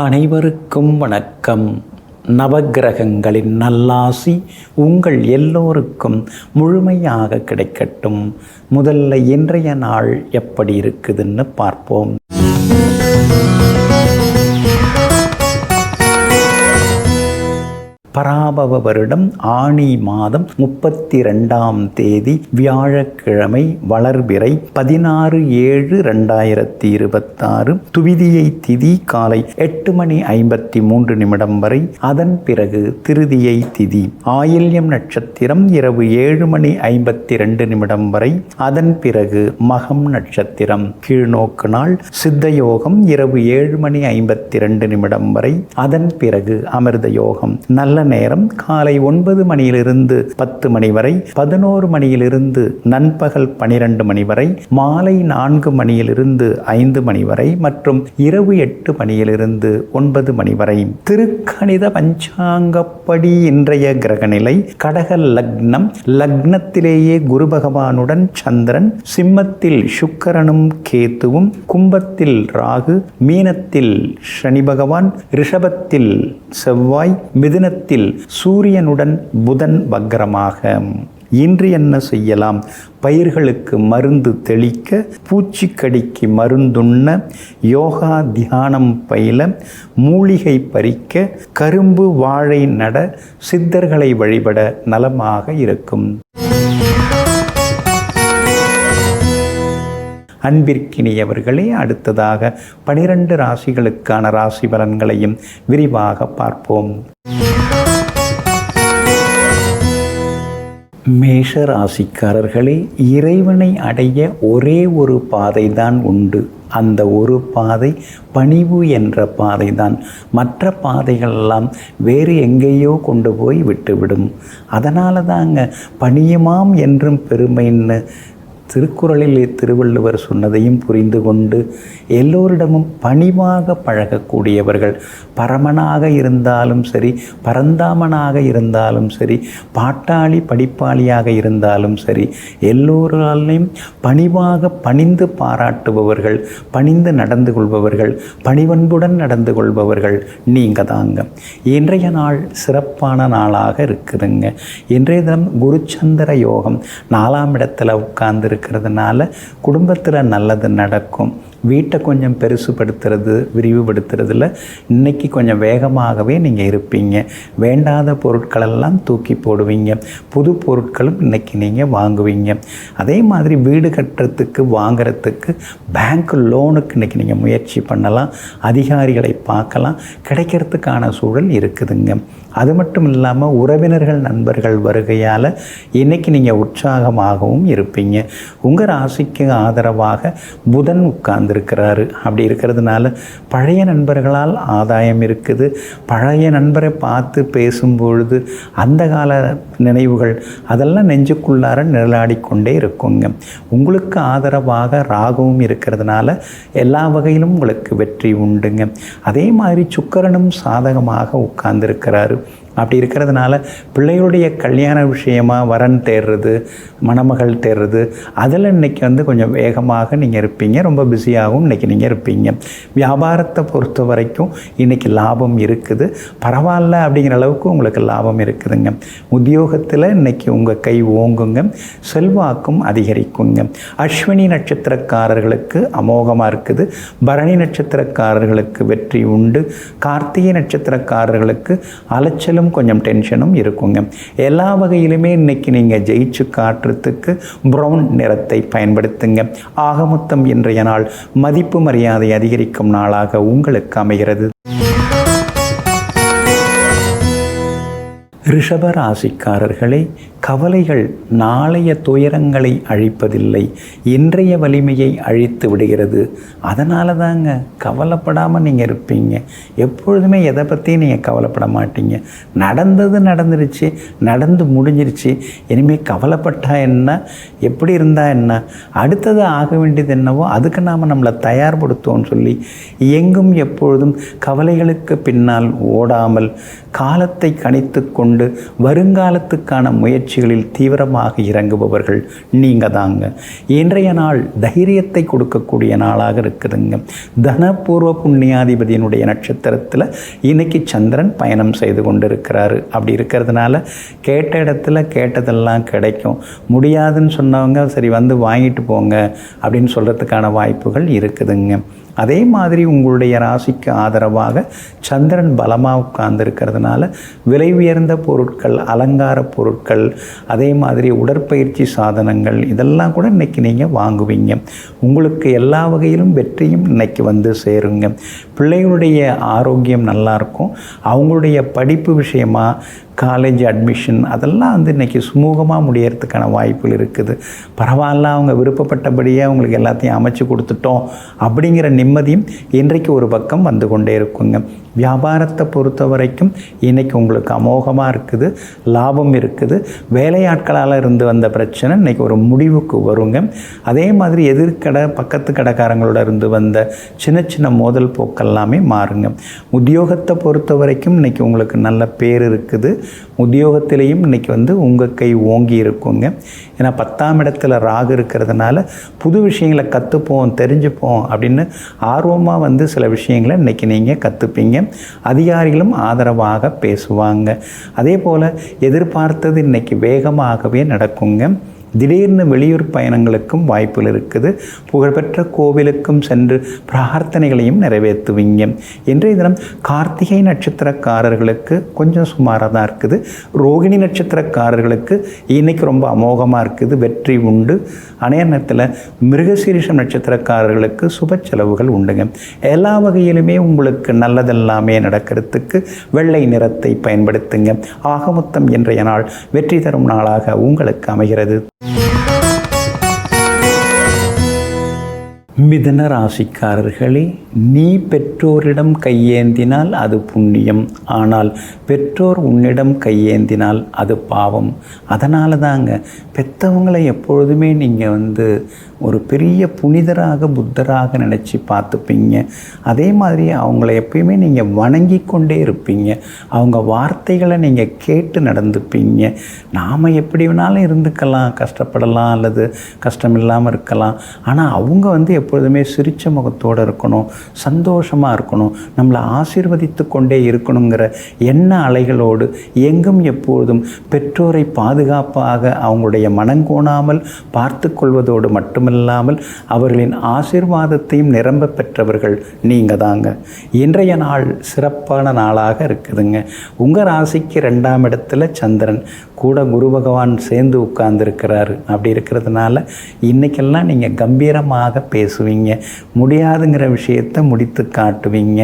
அனைவருக்கும் வணக்கம். நவக்கிரகங்களின் நல்லாசி உங்கள் எல்லோருக்கும் முழுமையாக கிடைக்கட்டும். முதல்ல இன்றைய நாள் எப்படி இருக்குதுன்னு பார்ப்போம். பராபவ வருடம் ஆனி மாதம் 32ஆம் தேதி வியாழக்கிழமை, வளர்பிறை 16/7/2026. துவிதியை திதி காலை 8:53 வரை. அதன் பிறகு திருதியை திதி. ஆயில்யம் நட்சத்திரம் இரவு 7:52 வரை. அதன் பிறகு மகம் நட்சத்திரம். கீழ்நோக்கு நாள் சித்த யோகம் இரவு 7:52 வரை. அதன் பிறகு அமிர்த யோகம். நல்ல நேரம் காலை 9 மணியிலிருந்து 10 மணி வரை, 11 மணியிலிருந்து நண்பகல் 12 மணி வரை, மாலை 4 மணியிலிருந்து 5 மணி வரை மற்றும் இரவு 8 மணியிலிருந்து 9 மணி வரை. திருக்கணித பஞ்சாங்கப்படி இன்றைய கிரகநிலை கடக லக்னம். லக்னத்திலேயே குரு பகவானுடன் சந்திரன், சிம்மத்தில் சுக்கிரனும் கேத்துவும், கும்பத்தில் ராகு, மீனத்தில் சனி பகவான், ரிஷபத்தில் செவ்வாய், மிதுனத்தில் சூரியனுடன் புதன் வக்ரமாக. இன்று என்ன செய்யலாம்? பயிர்களுக்கு மருந்து தெளிக்க, பூச்சிக்கடிக்கு மருந்துண்ண, யோகா தியானம் பயில, மூலிகை பறிக்க, கரும்பு வாழை நட, சித்தர்களை வழிபட நலமாக இருக்கும். அன்பிற்கினியவர்களே, அடுத்ததாக 12 ராசிகளுக்கான ராசி பலன்களையும் விரிவாக பார்ப்போம். மேஷ ராசிக்காரர்களே, இறைவனை அடைய ஒரே ஒரு பாதை தான் உண்டு. அந்த ஒரு பாதை பணிவு என்ற பாதை தான். மற்ற பாதைகளெல்லாம் வேறு எங்கேயோ கொண்டு போய் விட்டுவிடும். அதனால தாங்க பணியுமாம் என்றும் பெருமைன்னு திருக்குறளிலே திருவள்ளுவர் சொன்னதையும் புரிந்து கொண்டு எல்லோரிடமும் பணிவாக பழகக்கூடியவர்கள், பரமனாக இருந்தாலும் சரி, பரந்தாமனாக இருந்தாலும் சரி, பாட்டாளி படிப்பாளியாக இருந்தாலும் சரி, எல்லோராலையும் பணிவாக பணிந்து பாராட்டுபவர்கள், பணிந்து நடந்து கொள்பவர்கள், பணிவன்புடன் நடந்து கொள்பவர்கள் நீங்கள் தாங்க. இன்றைய நாள் சிறப்பான நாளாக இருக்குதுங்க. இன்றைய தினம் குருச்சந்திர யோகம் 4ஆம் இடத்துல உட்கார்ந்து இருக்கிறதுனால குடும்பத்தில் நல்லது நடக்கும். வீட்டை கொஞ்சம் பெருசுபடுத்துறது, விரிவுபடுத்துறதுல இன்றைக்கி கொஞ்சம் வேகமாகவே நீங்கள் இருப்பீங்க. வேண்டாத பொருட்களெல்லாம் தூக்கி போடுவீங்க. புது பொருட்களும் இன்றைக்கி நீங்கள் வாங்குவீங்க. அதே மாதிரி வீடு கட்டுறதுக்கு, வாங்கிறதுக்கு, பேங்க் லோனுக்கு இன்றைக்கி நீங்கள் முயற்சி பண்ணலாம். அதிகாரிகளை பார்க்கலாம். கிடைக்கிறதுக்கான சூழல் இருக்குதுங்க. அது மட்டும் இல்லாமல் உறவினர்கள், நண்பர்கள் வருகையால் இன்றைக்கி நீங்கள் உற்சாகமாகவும் இருப்பீங்க. உங்கள் ராசிக்கு ஆதரவாக புதன் உட்கார்ந்துருக்கிறாரு. அப்படி இருக்கிறதுனால பழைய நண்பர்களால் ஆதாயம் இருக்குது. பழைய நண்பரை பார்த்து பேசும்பொழுது அந்த கால நினைவுகள் அதெல்லாம் நெஞ்சுக்குள்ளார நிழலாடிக்கொண்டே இருக்குங்க. உங்களுக்கு ஆதரவாக ராகுவும் இருக்கிறதுனால எல்லா வகையிலும் உங்களுக்கு வெற்றி உண்டுங்க. அதே மாதிரி சுக்கிரனும் சாதகமாக உட்கார்ந்துருக்கிறாரு. அப்படி இருக்கிறதுனால பிள்ளைகளுடைய கல்யாண விஷயமாக வரன் தேடுறது, மணமகள் தேடுறது, அதில் இன்றைக்கி கொஞ்சம் வேகமாக நீங்கள் இருப்பீங்க. ரொம்ப பிஸியாகவும் இன்றைக்கி நீங்கள் இருப்பீங்க. வியாபாரத்தை பொறுத்த வரைக்கும் இன்றைக்கி லாபம் இருக்குது. பரவாயில்ல அப்படிங்கிற அளவுக்கு உங்களுக்கு லாபம் இருக்குதுங்க. உத்தியோகத்தில் இன்றைக்கி உங்கள் கை ஓங்குங்க. செல்வாக்கும் அதிகரிக்குங்க. அஸ்வினி நட்சத்திரக்காரர்களுக்கு அமோகமாக இருக்குது. பரணி நட்சத்திரக்காரர்களுக்கு வெற்றி உண்டு. கார்த்திகை நட்சத்திரக்காரர்களுக்கு அலைச்சலும் கொஞ்சம் டென்ஷனும் இருக்குங்க. எல்லா வகையிலுமே இன்னைக்கு நீங்கள் ஜெயிச்சு காட்டுறதுக்கு ப்ரௌன் நிறத்தை பயன்படுத்துங்க. ஆகமொத்தம் இன்றைய நாள் மதிப்பு மரியாதை அதிகரிக்கும் நாளாக உங்களுக்கு அமைகிறது. ரிஷப ராசிக்காரர்களே, கவலைகள் நாளைய துயரங்களை அழிப்பதில்லை, இன்றைய வலிமையை அழித்து விடுகிறது. அதனால தாங்க கவலைப்படாமல் நீங்கள் இருப்பீங்க. எப்பொழுதுமே எதை பற்றியும் நீங்கள் கவலைப்பட மாட்டீங்க. நடந்தது நடந்துருச்சு, நடந்து முடிஞ்சிருச்சு. இனிமேல் கவலைப்பட்டா என்ன, எப்படி இருந்தால் என்ன, அடுத்தது ஆக வேண்டியது என்னவோ அதுக்கு நாம் நம்மளை தயார்படுத்துவோம்னு சொல்லி எங்கும் எப்பொழுதும் கவலைகளுக்கு பின்னால் ஓடாமல் காலத்தை கணித்து கொண்டு கொண்டு வருங்காலத்துக்கான முயற்சிகளில் தீவிரமாக இறங்குபவர்கள் நீங்கள் தாங்க. இன்றைய நாள் தைரியத்தை கொடுக்கக்கூடிய நாளாக இருக்குதுங்க. தனபூர்வ புண்ணியாதிபதியினுடைய நட்சத்திரத்தில் இன்னைக்கு சந்திரன் பயணம் செய்து கொண்டு இருக்கிறாரு. அப்படி இருக்கிறதுனால கேட்ட இடத்துல கேட்டதெல்லாம் கிடைக்கும். முடியாதுன்னு சொன்னவங்க சரி வந்து வாங்கிட்டு போங்க அப்படின்னு சொல்கிறதுக்கான வாய்ப்புகள் இருக்குதுங்க. அதே மாதிரி உங்களுடைய ராசிக்கு ஆதரவாக சந்திரன் பலமாக உட்கார்ந்துருக்கிறதுனால விலை உயர்ந்த பொருட்கள், அலங்கார பொருட்கள், அதே மாதிரி உடற்பயிற்சி சாதனங்கள் இதெல்லாம் கூட இன்றைக்கி நீங்கள் வாங்குவீங்க. உங்களுக்கு எல்லா வகையிலும் வெற்றியும் இன்றைக்கி வந்து சேருங்க. பிள்ளைகளுடைய ஆரோக்கியம் நல்லாயிருக்கும். அவங்களுடைய படிப்பு விஷயமாக காலேஜ் அட்மிஷன் அதெல்லாம் வந்து இன்றைக்கி சுமூகமாக முடியறதுக்கான வாய்ப்புகள் இருக்குது. பரவாயில்ல, அவங்க விருப்பப்பட்டபடியே அவங்களுக்கு எல்லாத்தையும் அமைச்சு கொடுத்துட்டோம் அப்படிங்கிற நிம்மதியும் இன்றைக்கு ஒரு பக்கம் வந்து கொண்டே இருக்குங்க. வியாபாரத்தை பொறுத்த வரைக்கும் இன்றைக்கி உங்களுக்கு அமோகமாக இருக்குது, லாபம் இருக்குது. வேலையாட்களால் இருந்து வந்த பிரச்சனை இன்றைக்கி ஒரு முடிவுக்கு வருங்க. அதே மாதிரி எதிர்கடை பக்கத்து கடைக்காரங்களோட இருந்து வந்த சின்ன சின்ன மோதல் போக்கெல்லாமே மாறுங்க. உத்தியோகத்தை பொறுத்த வரைக்கும் இன்றைக்கி உங்களுக்கு நல்ல பேர் இருக்குது. உத்தியோகத்திலையும் இன்றைக்கி வந்து உங்கள் கை ஓங்கி இருக்குங்க. ஏன்னா 10ஆம் இடத்துல ராகு இருக்கிறதுனால புது விஷயங்களை கற்றுப்போம், தெரிஞ்சுப்போம் அப்படின்னு ஆர்வமாக வந்து சில விஷயங்களை இன்றைக்கி நீங்கள் கற்றுப்பீங்க. அதிகாரிகளும் ஆதரவாக பேசுவாங்க. அதே போல் எதிர்பார்த்தது இன்றைக்கி வேகமாகவே நடக்குங்க. திடீர்னு வெளியூர் பயணங்களுக்கும் வாய்ப்புகள் இருக்குது. புகழ்பெற்ற கோவிலுக்கும் சென்று பிரார்த்தனைகளையும் நிறைவேற்றுவீங்க. இன்றைய தினம் கார்த்திகை நட்சத்திரக்காரர்களுக்கு கொஞ்சம் சுமாராக தான் இருக்குது. ரோகிணி நட்சத்திரக்காரர்களுக்கு இன்றைக்கி ரொம்ப அமோகமாக இருக்குது, வெற்றி உண்டு. அதே நேரத்தில் மிருகசீரிஷம் நட்சத்திரக்காரர்களுக்கு சுப செலவுகள் உண்டுங்க. எல்லா வகையிலுமே உங்களுக்கு நல்லதெல்லாமே நடக்கிறதுக்கு வெள்ளை நிறத்தை பயன்படுத்துங்க. ஆகமொத்தம் இன்றைய நாள் வெற்றி தரும் நாளாக உங்களுக்கு அமைகிறது. மிதுன ராசிக்காரர்களே, நீ பெற்றோரிடம் கையேந்தினால் அது புண்ணியம், ஆனால் பெற்றோர் உன்னிடம் கையேந்தினால் அது பாவம். அதனால தாங்க பெற்றவங்களை எப்பொழுதுமே நீங்கள் வந்து ஒரு பெரிய புனிதராக புத்தராக நினச்சி பார்த்துப்பீங்க. அதே மாதிரி அவங்கள எப்பயுமே நீங்கள் வணங்கி கொண்டே இருப்பீங்க. அவங்க வார்த்தைகளை நீங்கள் கேட்டு நடந்துப்பீங்க. நாம் எப்படி வேணாலும் இருந்துக்கலாம், கஷ்டப்படலாம் அல்லது கஷ்டம் இல்லாமல் இருக்கலாம். ஆனால் அவங்க வந்து எப்பொழுதுமே சிரித்த முகத்தோடு இருக்கணும், சந்தோஷமாக இருக்கணும், நம்மளை ஆசீர்வதித்து கொண்டே இருக்கணுங்கிற எண்ண அலைகளோடு எங்கும் எப்பொழுதும் பெற்றோரை பாதுகாப்பாக அவங்களுடைய மனங்கோணாமல் பார்த்து கொள்வதோடு மட்டுமில்லாமல் அவர்களின் ஆசீர்வாதத்தையும் நிரம்ப பெற்றவர்கள் நீங்கள் தாங்க. இன்றைய நாள் சிறப்பான நாளாக இருக்குதுங்க. உங்கள் ராசிக்கு 2ஆம் இடத்துல சந்திரன் கூட குரு பகவான் சேர்ந்து உட்கார்ந்துருக்கிறாரு. அப்படி இருக்கிறதுனால இன்றைக்கெல்லாம் நீங்கள் கம்பீரமாக பேசுவீங்க, முடியாதுங்கிற விஷயத்தை முடித்து காட்டுவீங்க.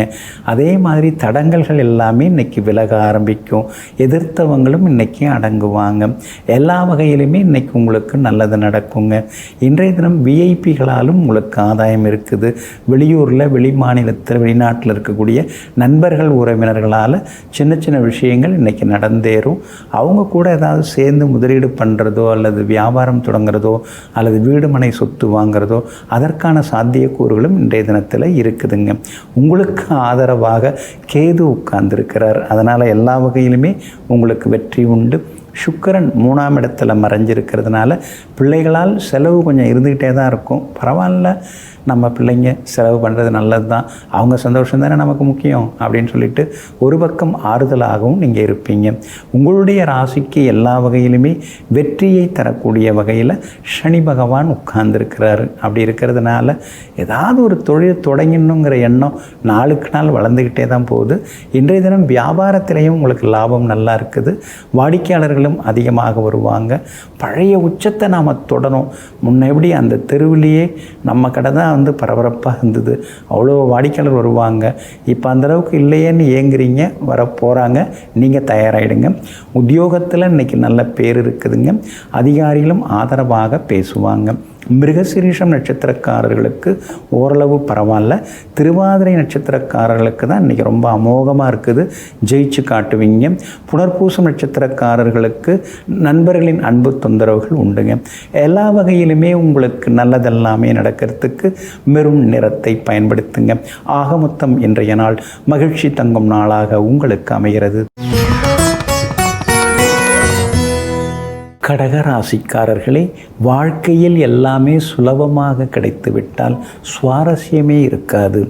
அதே மாதிரி தடங்கல்கள் எல்லாமே இன்றைக்கி விலக ஆரம்பிக்கும். எதிர்த்தவங்களும் இன்றைக்கி அடங்குவாங்க. எல்லா வகையிலுமே இன்றைக்கி உங்களுக்கு நல்லது நடக்குங்க. இன்றைய தினம் விஐபிகளாலும் உங்களுக்கு ஆதாயம் இருக்குது. வெளியூரில், வெளி மாநிலத்தில், வெளிநாட்டில் இருக்கக்கூடிய நண்பர்கள், உறவினர்களால் சின்ன சின்ன விஷயங்கள் இன்றைக்கி நடந்தேறும். அவங்க கூட ஏதாவது சேர்ந்து முதலீடு பண்ணுறதோ அல்லது வியாபாரம் தொடங்குறதோ அல்லது வீடு மனை சொத்து வாங்கிறதோ அதற்கான சாத்தியக்கூறுகளும் இன்றைய தினத்தில் இருக்குதுங்க. உங்களுக்கு ஆதரவாக கேது உட்கார்ந்துருக்கிறார். அதனால் எல்லா வகையிலுமே உங்களுக்கு வெற்றி உண்டு. சுக்கிரன் 3ஆம் இடத்துல மறைஞ்சிருக்கிறதுனால பிள்ளைகளால் செலவு கொஞ்சம் இருந்துக்கிட்டே தான் இருக்கும். பரவாயில்ல, நம்ம பிள்ளைங்க செலவு பண்ணுறது நல்லது தான், அவங்க சந்தோஷம் தானே நமக்கு முக்கியம் அப்படின்னு சொல்லிட்டு ஒரு பக்கம் ஆறுதலாகவும் நீங்கள் இருப்பீங்க. உங்களுடைய ராசிக்கு எல்லா வகையிலுமே வெற்றியை தரக்கூடிய வகையில் சனி பகவான் உட்கார்ந்துருக்கிறாரு. அப்படி இருக்கிறதுனால ஏதாவது ஒரு தொழில் தொடங்கணுங்கிற எண்ணம் நாளுக்கு நாள் வளர்ந்துக்கிட்டே தான் போகுது. இன்றைய தினம் வியாபாரத்திலையும் உங்களுக்கு லாபம் நல்லா இருக்குது. வாடிக்கையாளர்களும் அதிகமாக வருவாங்க. பழைய உச்சத்தை நாம் தொடரும். முன்ன எப்படி அந்த தெருவிலேயே நம்ம கடை தான் வந்து பரபரப்பாக இருந்தது, அவ்வளோ வாடிக்கையாளர் வருவாங்க. இப்போ அந்தளவுக்கு இல்லையேன்னு ஏங்குறீங்க, வர போகிறாங்க. நீங்கள் தயாராகிடுங்க. உத்தியோகத்தில் இன்றைக்கி நல்ல பேர் இருக்குதுங்க. அதிகாரிகளும் ஆதரவாக பேசுவாங்க. மிருகசீரிஷம் நட்சத்திரக்காரர்களுக்கு ஓரளவு பரவாயில்ல. திருவாதிரை நட்சத்திரக்காரர்களுக்கு தான் இன்றைக்கி ரொம்ப அமோகமாக இருக்குது, ஜெயிச்சு காட்டுவீங்க. புனர்பூசம் நட்சத்திரக்காரர்களுக்கு நண்பர்களின் அன்பு தொந்தரவுகள் உண்டுங்க. எல்லா வகையிலுமே உங்களுக்கு நல்லதெல்லாமே நடக்கிறதுக்கு மெரூன் நிறத்தை பயன்படுத்துங்க. ஆக மொத்தம் இன்றைய நாள் மகிழ்ச்சி தங்கும் நாளாக உங்களுக்கு அமைகிறது. கடகராசிக்காரர்களே, வாழ்க்கையில் எல்லாமே சுலபமாக கிடைத்துவிட்டால் சுவாரஸ்யமே இருக்காது.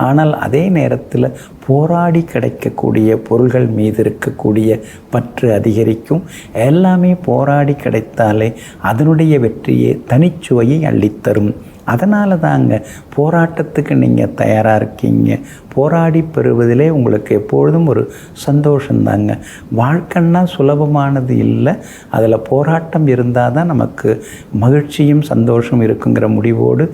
ஆனால் அதே நேரத்தில் போராடி கிடைக்கக்கூடிய பொருள்கள் மீது இருக்கக்கூடிய பற்று அதிகரிக்கும். எல்லாமே போராடி கிடைத்தாலே அதனுடைய வெற்றியை தனிச்சுவையை அள்ளித்தரும். அதனால தாங்க போராட்டத்துக்கு நீங்கள் தயாராக இருக்கீங்க. போராடி பெறுவதிலே உங்களுக்கு எப்பொழுதும் ஒரு சந்தோஷந்தாங்க. வாழ்க்கைன்னா சுலபமானது இல்லை. அதில் போராட்டம் இருந்தால் தான் நமக்கு மகிழ்ச்சியும் சந்தோஷம் இருக்குங்கிற முடிவோடு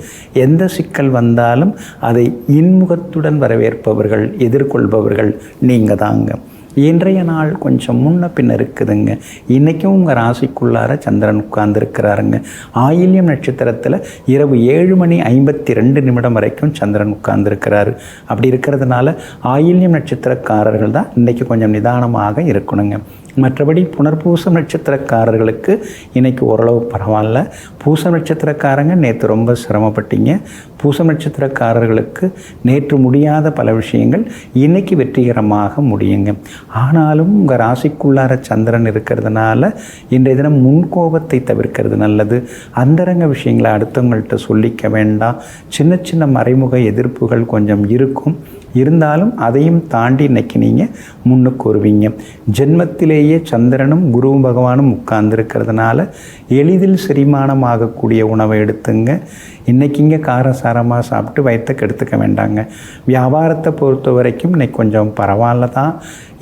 எந்த சிக்கல் வந்தாலும் அதை இன்முகத்துடன் வரவேற்பவர்கள், எதிர்கொள்பவர்கள் நீங்கள் தாங்க. இன்றைய நாள் கொஞ்சம் முன்ன பின்ன இருக்குதுங்க. இன்றைக்கும் உங்கள் ராசிக்குள்ளார சந்திரன் உட்கார்ந்துருக்கிறாருங்க. ஆயில்யம் நட்சத்திரத்தில் இரவு 7:52 வரைக்கும் சந்திரன் உட்கார்ந்துருக்கிறாரு. அப்படி இருக்கிறதுனால ஆயில்யம் நட்சத்திரக்காரர்கள் தான் இன்றைக்கி கொஞ்சம் நிதானமாக இருக்கணுங்க. மற்றபடி புனர்பூசம் நட்சத்திரக்காரர்களுக்கு இன்றைக்கி ஓரளவு பரவாயில்ல. பூசம் நட்சத்திரக்காரங்க நேற்று ரொம்ப சிரமப்பட்டீங்க. பூசம் நட்சத்திரக்காரர்களுக்கு நேற்று முடியாத பல விஷயங்கள் இன்றைக்கி வெற்றிகரமாக முடியுங்க. ஆனாலும் உங்கள் ராசிக்குள்ளார சந்திரன் இருக்கிறதுனால இன்றைய தினம் முன்கோபத்தை தவிர்க்கிறது நல்லது. அந்தரங்க விஷயங்களை அடுத்தவங்கள்ட்ட சொல்லிக்க வேண்டாம். சின்ன சின்ன மறைமுக எதிர்ப்புகள் கொஞ்சம் இருக்கும். இருந்தாலும் அதையும் தாண்டி இன்றைக்கி நீங்கள் முன்னுக்கு வருவீங்க. ஜென்மத்திலேயே சந்திரனும் குரு பகவானும் உட்கார்ந்துருக்கிறதுனால எளிதில் செரிமானம் ஆகக்கூடிய உணவை எடுத்துங்க. இன்றைக்கிங்க காரசாரமாக சாப்பிட்டு வயிற்றை கெடுத்துக்க வேண்டாங்க. வியாபாரத்தை பொறுத்த வரைக்கும் இன்றைக்கி கொஞ்சம் பரவாயில்ல தான்.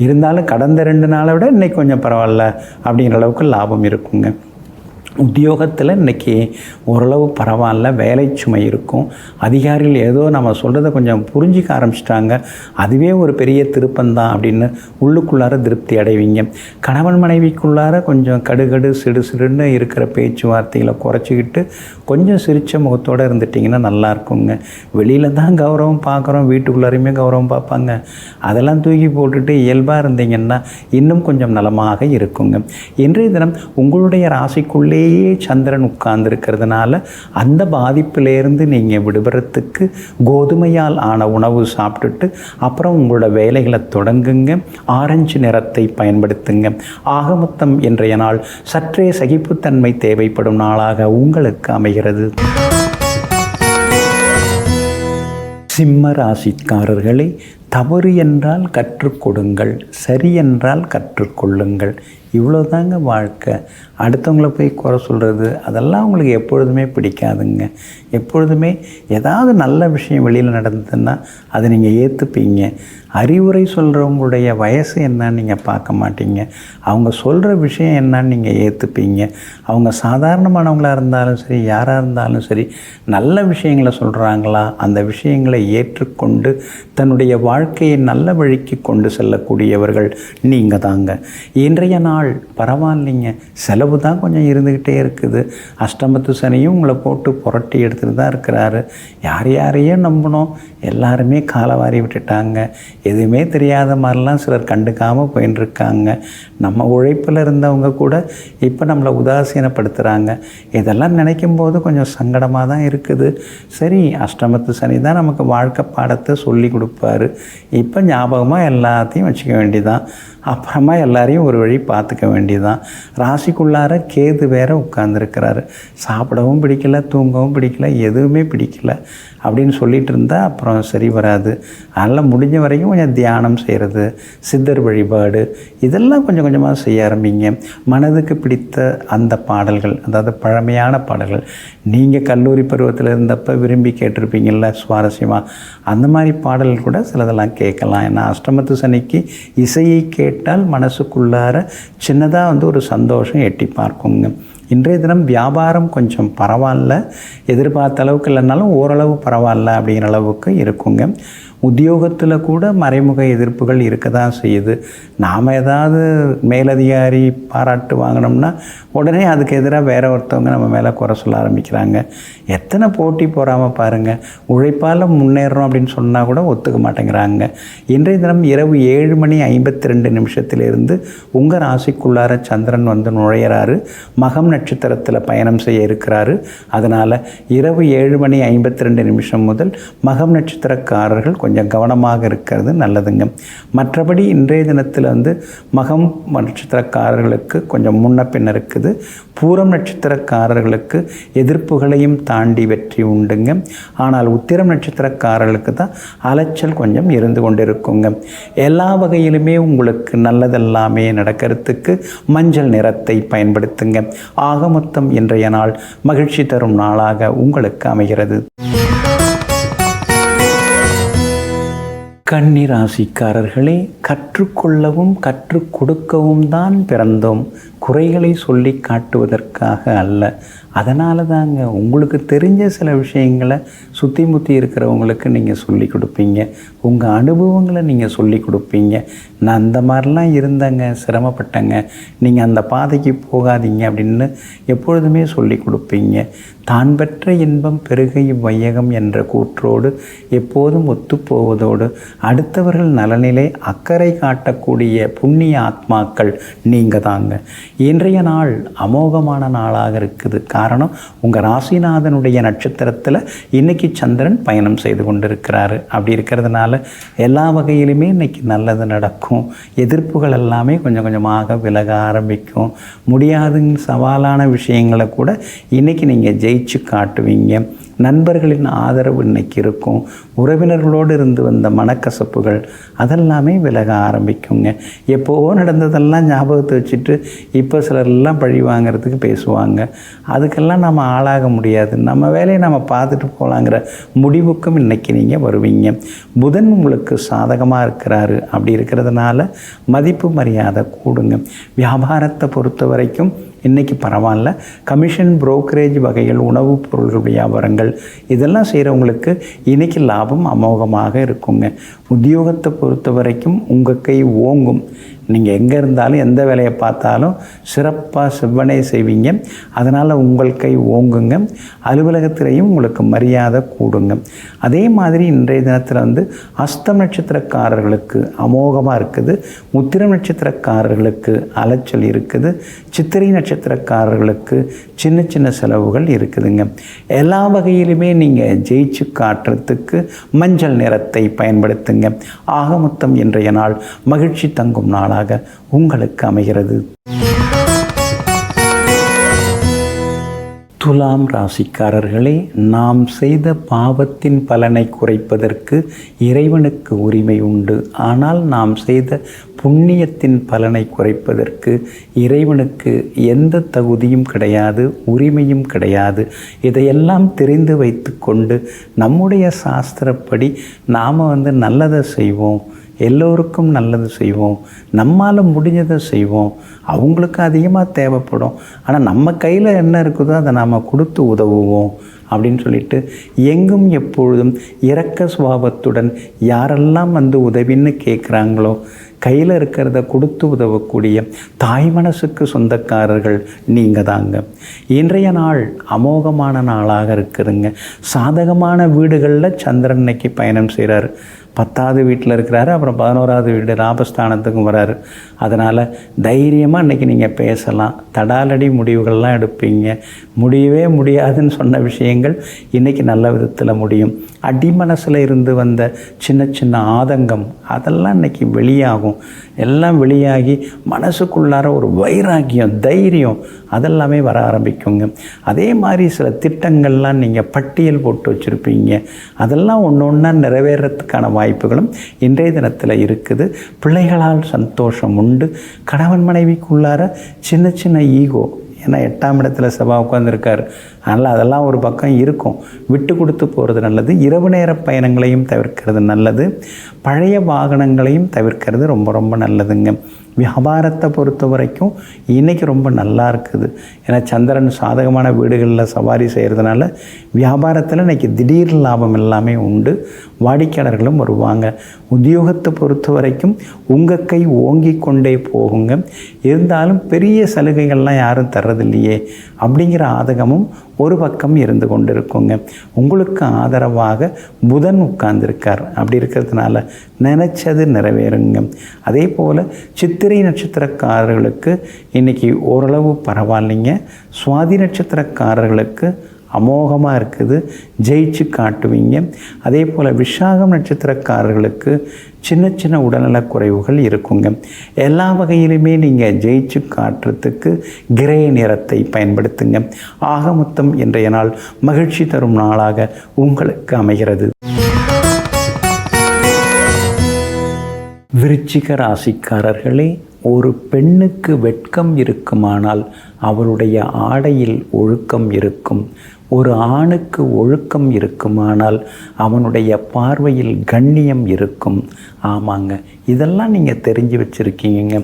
இருந்தாலும் கடந்த 2 நாளை விட இன்றைக்கி கொஞ்சம் பரவாயில்ல அப்படிங்கிற அளவுக்கு லாபம் இருக்குங்க. உத்தியோகத்தில் இன்றைக்கி ஓரளவு பரவாயில்ல. வேலை சுமை இருக்கும். அதிகாரிகள் ஏதோ நம்ம சொல்கிறத கொஞ்சம் புரிஞ்சிக்க ஆரம்பிச்சிட்டாங்க. அதுவே ஒரு பெரிய திருப்பந்தான் அப்படின்னு உள்ளுக்குள்ளார திருப்தி அடைவீங்க. கணவன் மனைவிக்குள்ளார கொஞ்சம் கடுகடு சிடுன்னு இருக்கிற பேச்சுவார்த்தைகளை குறைச்சிக்கிட்டு கொஞ்சம் சிரித்த முகத்தோடு இருந்துட்டிங்கன்னா நல்லாயிருக்குங்க. வெளியில் தான் கௌரவம் பார்க்குறோம், வீட்டுக்குள்ளாரையுமே கௌரவம் பார்ப்பாங்க. அதெல்லாம் தூக்கி போட்டுட்டு இயல்பாக இருந்தீங்கன்னா இன்னும் கொஞ்சம் நலமாக இருக்குங்க. இன்றைய தினம் உங்களுடைய ராசிக்குள்ளே சந்திரன் உட்கார்ந்துருக்கிறதுனால அந்த பாதிப்பிலேருந்து நீங்கள் விடுபடுறதுக்கு கோதுமையால் ஆன உணவு சாப்பிட்டுட்டு அப்புறம் உங்களோட வேலைகளை தொடங்குங்க. ஆரஞ்சு நிறத்தை பயன்படுத்துங்க. ஆக மொத்தம் இன்றைய நாள் சற்றே சகிப்புத்தன்மை தேவைப்படும் நாளாக உங்களுக்கு அமைகிறது. சிம்ம ராசிக்காரர்களே, தவறு என்றால் கற்றுக்கொடுங்கள், சரி என்றால் கற்றுக்கொள்ளுங்கள். இவ்வளோதாங்க வாழ்க்கை. அடுத்தவங்கள போய் குறை சொல்கிறது அதெல்லாம் உங்களுக்கு எப்பொழுதுமே பிடிக்காதுங்க. எப்பொழுதுமே ஏதாவது நல்ல விஷயம் வெளியில் நடந்ததுன்னா அதை நீங்கள் ஏற்றுப்பீங்க. அறிவுரை சொல்கிறவங்களுடைய வயசு என்னன்னு நீங்கள் பார்க்க மாட்டீங்க. அவங்க சொல்கிற விஷயம் என்னன்னு நீங்கள் ஏற்றுப்பீங்க. அவங்க சாதாரணமானவங்களாக இருந்தாலும் சரி, யாராக இருந்தாலும் சரி, நல்ல விஷயங்களை சொல்கிறாங்களா அந்த விஷயங்களை ஏற்றுக்கொண்டு தன்னுடைய வாழ்க்கையை நல்ல வழிக்கு கொண்டு செல்லக்கூடியவர்கள் நீங்கள் தாங்க. இன்றைய நாள் பரவாயில்லைங்க. செலவு தான் கொஞ்சம் இருந்துக்கிட்டே இருக்குது. அஷ்டமத்து சனியும் உங்களை போட்டு புரட்டி எடுத்துகிட்டு தான் இருக்கிறாரு. யாரையும் நம்பணும், எல்லாருமே காலவாரி விட்டுட்டாங்க. எதுவுமே தெரியாத மாதிரிலாம் சிலர் கண்டுக்காமல் போயின்னு இருக்காங்க. நம்ம உழைப்பில் இருந்தவங்க கூட இப்போ நம்மளை உதாசீனப்படுத்துகிறாங்க. இதெல்லாம் நினைக்கும் போது கொஞ்சம் சங்கடமாக தான் இருக்குது. சரி, அஷ்டமத்து சனி தான் நமக்கு வாழ்க்கை பாடத்தை சொல்லி கொடுப்பாரு. இப்போ ஞாபகமாக எல்லாத்தையும் வச்சுக்க வேண்டியதான். அப்புறமா எல்லாரையும் ஒரு வழி பார்த்துக்க வேண்டியதான். ராசிக்குள்ளார கேது வேற உட்கார்ந்துருக்கிறாரு. சாப்பிடவும் பிடிக்கல, தூங்கவும் பிடிக்கல, எதுவுமே பிடிக்கல அப்படின்னு சொல்லிகிட்டு இருந்தால் அப்புறம் சரி வராது. அதனால் முடிஞ்ச வரைக்கும் கொஞ்சம் தியானம் செய்கிறது, சித்தர் வழிபாடு இதெல்லாம் கொஞ்சம் கொஞ்சமாக செய்ய ஆரம்பிங்க. மனதுக்கு பிடித்த அந்த பாடல்கள், அதாவது பழமையான பாடல்கள், நீங்கள் கல்லூரி பருவத்தில் இருந்தப்போ விரும்பி கேட்டிருப்பீங்கள்ல சுவாரஸ்யமாக, அந்த மாதிரி பாடல்கள் கூட சிலதெல்லாம் கேட்கலாம். ஏன்னா அஷ்டமத்து சனிக்கு இசையை கேட்டால் மனசுக்குள்ளார சின்னதாக ஒரு சந்தோஷம் எட்டி பார்க்குங்க. இன்றைய தினம் வியாபாரம் கொஞ்சம் பரவாயில்ல. எதிர்பார்த்த அளவுக்கு இல்லைனாலும் ஓரளவு பரவாயில்ல அப்படிங்கிற அளவுக்கு இருக்குங்க. உத்தியோகத்தில் கூட மறைமுக எதிர்ப்புகள் இருக்க தான் செய்யுது. நாம் ஏதாவது மேலதிகாரி பாராட்டு வாங்கினோம்னா உடனே அதுக்கு எதிராக வேற ஒருத்தவங்க நம்ம மேலே குறை சொல்ல ஆரம்பிக்கிறாங்க. எத்தனை போட்டி போகாமல் பாருங்கள். உழைப்பால் முன்னேறணும் அப்படின்னு சொன்னால் கூட ஒத்துக்க மாட்டேங்கிறாங்க. இன்றைய தினம் இரவு 7:52 உங்கள் ராசிக்குள்ளார சந்திரன் நுழையிறாரு. மகம் நட்சத்திரத்தில் பயணம் செய்ய இருக்கிறாரு. அதனால் இரவு 7:52 முதல் மகம் நட்சத்திரக்காரர்கள் கொஞ்சம் கவனமாக இருக்கிறது நல்லதுங்க. மற்றபடி இன்றைய தினத்தில் மகம் நட்சத்திரக்காரர்களுக்கு கொஞ்சம் முன்ன பின்ன இருக்குது. பூரம் நட்சத்திரக்காரர்களுக்கு எதிர்ப்புகளையும் தாண்டி வெற்றி உண்டுங்க. ஆனால் உத்திரம் நட்சத்திரக்காரர்களுக்கு தான் அலைச்சல் கொஞ்சம் இருந்து கொண்டிருக்குங்க. எல்லா வகையிலுமே உங்களுக்கு நல்லதெல்லாமே நடக்கிறதுக்கு மஞ்சள் நிறத்தை பயன்படுத்துங்க. ஆக மொத்தம் இன்றைய நாள் மகிழ்ச்சி தரும் நாளாக உங்களுக்கு அமைகிறது. கன்னி ராசிக்காரர்களே, கற்றுக்கொள்ளவும் கற்றுக் கொடுக்கவும் தான் பிறந்தோம், குறைகளை சொல்லி காட்டுவதற்காக அல்ல. அதனால தாங்க உங்களுக்கு தெரிஞ்ச சில விஷயங்களை சுற்றி முற்றி இருக்கிறவங்களுக்கு நீங்கள் சொல்லி கொடுப்பீங்க, உங்கள் அனுபவங்களை நீங்கள் சொல்லி கொடுப்பீங்க. நான் அந்த மாதிரிலாம் இருந்தேங்க, சிரமப்பட்டேங்க, நீங்கள் அந்த பாதைக்கு போகாதீங்க அப்படின்னு எப்பொழுதுமே சொல்லி கொடுப்பீங்க. தான் பெற்ற இன்பம் பெருகை வையகம் என்ற கூற்றோடு எப்போதும் ஒத்துப்போவதோடு அடுத்தவர்கள் நலனிலே அக்கறை காட்டக்கூடிய புண்ணிய ஆத்மாக்கள் நீங்கள் தாங்க. இன்றைய நாள் அமோகமான நாளாக இருக்குது. காரணம், உங்கள் ராசிநாதனுடைய நட்சத்திரத்தில் இன்றைக்கி சந்திரன் பயணம் செய்து கொண்டிருக்கிறாரு. அப்படி இருக்கிறதுனால எல்லா வகையிலுமே இன்றைக்கி நல்லது நடக்கும். எதிர்ப்புகள் எல்லாமே கொஞ்சம் கொஞ்சமாக விலக ஆரம்பிக்கும். முடியாதுன்னு சவாலான விஷயங்களை கூட இன்றைக்கி நீங்கள் ஜெயிச்சு காட்டுவீங்க. நண்பர்களின் ஆதரவு இன்றைக்கி இருக்கும். உறவினர்களோடு இருந்து வந்த மனக்கசப்புகள் அதெல்லாமே விலக ஆரம்பிக்குங்க. எப்போவோ நடந்ததெல்லாம் ஞாபகத்தை வச்சுட்டு இப்போ சிலரெல்லாம் பழி வாங்கிறதுக்கு பேசுவாங்க. அதுக்கெல்லாம் நம்ம ஆளாக முடியாது. நம்ம வேலையை நம்ம பார்த்துட்டு போகலாங்கிற முடிவுக்கும் இன்றைக்கி நீங்கள் வருவீங்க. புதன் உங்களுக்கு சாதகமாக இருக்கிறாரு. அப்படி இருக்கிறதுனால மதிப்பு மரியாதை கூடுங்க. வியாபாரத்தை பொறுத்த வரைக்கும் இன்றைக்கி பரவாயில்ல. கமிஷன், புரோக்கரேஜ் வகைகள், உணவுப் பொருள்கள் வியாபாரங்கள் இதெல்லாம் செய்கிறவங்களுக்கு இன்றைக்கி லாபம் அமோகமாக இருக்குங்க. உத்தியோகத்தை பொறுத்த வரைக்கும் உங்கள் கை ஓங்கும். நீங்கள் எங்கே இருந்தாலும் எந்த வேலையை பார்த்தாலும் சிறப்பாக செவ்வனே செய்வீங்க. அதனால் உங்கள் கை ஓங்குங்க. அலுவலகத்திலையும் உங்களுக்கு மரியாதை கூடுங்க. அதே மாதிரி இன்றைய தினத்தில் அஸ்தம் நட்சத்திரக்காரர்களுக்கு அமோகமாக இருக்குது. உத்திரம் நட்சத்திரக்காரர்களுக்கு அலைச்சல் இருக்குது. சித்திரை நட்சத்திரக்காரர்களுக்கு சின்ன சின்ன செலவுகள் இருக்குதுங்க. எல்லா வகையிலுமே நீங்கள் ஜெயிச்சு காட்டுறதுக்கு மஞ்சள் நிறத்தை பயன்படுத்துங்க. ஆக மொத்தம் இன்றைய நாள் மகிழ்ச்சி தங்கும் நாளாக உங்களுக்கு அமைகிறது. துலாம் ராசிக்காரர்களே, நாம் செய்த பாவத்தின் பலனை குறைப்பதற்கு இறைவனுக்கு உரிமை உண்டு. ஆனால் நாம் செய்த புண்ணியத்தின் பலனை குறைப்பதற்கு இறைவனுக்கு எந்த தகுதியும் கிடையாது, உரிமையும் கிடையாது. இதையெல்லாம் தெரிந்து வைத்து கொண்டு நம்முடைய சாஸ்திரப்படி நாம் நல்லதை செய்வோம், எல்லோருக்கும் நல்லது செய்வோம், நம்மால் முடிஞ்சதை செய்வோம். அவங்களுக்கு அதிகமாக தேவைப்படும், ஆனால் நம்ம கையில் என்ன இருக்குதோ அதை நாம் கொடுத்து உதவுவோம் அப்படின்னு சொல்லிட்டு எங்கும் எப்பொழுதும் இரக்க சுபாவத்துடன் யாரெல்லாம் உதவின்னு கேட்குறாங்களோ கையில் இருக்கிறத கொடுத்து உதவக்கூடிய தாய் மனசுக்கு சொந்தக்காரர்கள் நீங்கள் தாங்க. இன்றைய நாள் அமோகமான நாளாக இருக்குதுங்க. சாதகமான வீடுகளில் சந்திரன் இன்னைக்கு பயணம் செய்கிறார். 10வது வீட்டில் இருக்கிறாரு, அப்புறம் 11வது வீடு லாபஸ்தானத்துக்கும் வராரு. அதனால் தைரியமாக இன்றைக்கி நீங்கள் பேசலாம். தடாலடி முடிவுகள்லாம் எடுப்பீங்க. முடியவே முடியாதுன்னு சொன்ன விஷயங்கள் இன்றைக்கி நல்ல விதத்தில் முடியும். அடி மனசில் இருந்து வந்த சின்ன சின்ன ஆதங்கம் அதெல்லாம் இன்றைக்கி வெளியாகும். எல்லாம் வெளியாகி மனசுக்குள்ளார ஒரு வைராக்கியம், தைரியம் அதெல்லாமே வர ஆரம்பிக்குங்க. அதே மாதிரி சில திட்டங்கள்லாம் நீங்கள் பட்டியல் போட்டு வச்சுருப்பீங்க. அதெல்லாம் ஒன்று ஒன்றா நிறைவேறத்துக்கான வாய்ப்புகளும் இன்றைய தினத்தில் இருக்குது. பிள்ளைகளால் சந்தோஷம் உண்டு. கணவன் மனைவிக்குள்ளார சின்ன சின்ன ஈகோ, ஏன்னா 8ஆம் இடத்துல செவ்வாய் உட்காந்துருக்கார். அதனால் அதெல்லாம் ஒரு பக்கம் இருக்கும். விட்டு கொடுத்து போகிறது நல்லது. இரவு நேர பயணங்களையும் தவிர்க்கிறது நல்லது. பழைய வாகனங்களையும் தவிர்க்கிறது ரொம்ப ரொம்ப நல்லதுங்க. வியாபாரத்தை பொறுத்த வரைக்கும் இன்றைக்கி ரொம்ப நல்லா இருக்குது. ஏன்னா சந்திரன் சாதகமான வீடுகளில் சவாரி செய்கிறதுனால வியாபாரத்தில் இன்றைக்கி திடீர் லாபம் எல்லாமே உண்டு. வாடிக்கையாளர்களும் வருவாங்க. உத்தியோகத்தை பொறுத்த வரைக்கும் உங்கள் கை ஓங்கி கொண்டே போகுங்க. இருந்தாலும் பெரிய சலுகைகள்லாம் யாரும் தர்றதில்லையே அப்படிங்கிற ஆதகமும் ஒரு பக்கம் இருந்து கொண்டு இருக்குங்க. உங்களுக்கு ஆதரவாக புதன் உட்கார்ந்துருக்கார். அப்படி இருக்கிறதுனால நினச்சது நிறைவேறுங்க. அதே போல் சித்திரை நட்சத்திரக்காரர்களுக்கு இன்றைக்கி ஓரளவு பரவாயில்லைங்க. சுவாதி நட்சத்திரக்காரர்களுக்கு அமோகமாக இருக்குது, ஜெயிச்சு காட்டுவீங்க. அதே போல் விஷாகம் நட்சத்திரக்காரர்களுக்கு சின்ன சின்ன உடல்நலக் குறைவுகள் இருக்குங்க. எல்லா வகையிலுமே நீங்கள் ஜெயிச்சு காட்டுறதுக்கு கிரே நிறத்தை பயன்படுத்துங்க. ஆக மொத்தம் இன்றைய நாள் மகிழ்ச்சி தரும் நாளாக உங்களுக்கு அமைகிறது. விருச்சிக ராசிக்காரர்களே, ஒரு பெண்ணுக்கு வெட்கம் இருக்குமானால் அவளுடைய ஆடையில் ஒழுக்கம் இருக்கும். ஒரு ஆணுக்கு ஒழுக்கம் இருக்குமானால் அவனுடைய பார்வையில் கண்ணியம் இருக்கும். ஆமாங்க, இதெல்லாம் நீங்கள் தெரிஞ்சு வச்சுருக்கீங்க.